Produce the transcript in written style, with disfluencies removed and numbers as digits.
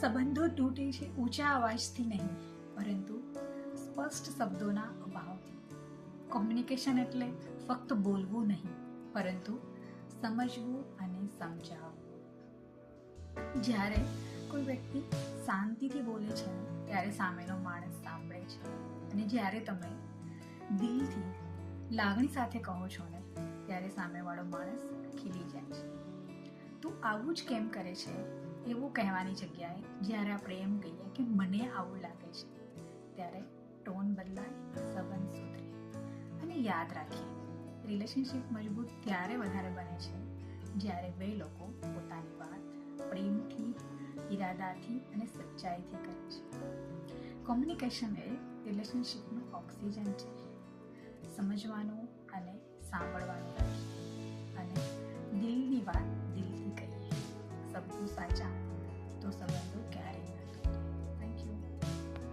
સંબંધો તૂટે છે ઊંચા અવાજથી નહીં, પરંતુ સ્પષ્ટ શબ્દોના અભાવથી. કોમ્યુનિકેશન એટલે ફક્ત બોલવું નહીં, પરંતુ સમજવું અને સમજાવવું. જ્યારે કોઈ વ્યક્તિ શાંતિથી બોલે છે ત્યારે સામેનો માણસ સાંભળે છે, અને જ્યારે તમે દિલથી લાગણી સાથે કહો છો ને ત્યારે સામેવાળો માણસ ખીલી જાય છે. તું આવું જ કેમ કરે છે એવું કહેવાની જગ્યાએ જ્યારે આપણે એમ કહીએ કે મને આવું લાગે છે, ત્યારે ટોન બદલાય, સંબંધ સુધરે. અને યાદ રાખીએ, રિલેશનશિપ મજબૂત ત્યારે વધારે બને છે જ્યારે બે લોકો પોતાની વાત પ્રેમથી, ઈરાદાથી અને સચ્ચાઈથી કરે છે. કોમ્યુનિકેશન એ રિલેશનશિપનું ઓક્સિજન છે. સમજવાનું અને સાંભળવાનું રાખીએ, અને દિલની વાત દિલથી કહીએ. શબ્દો સાચા તો સંબંધો ક્યારેય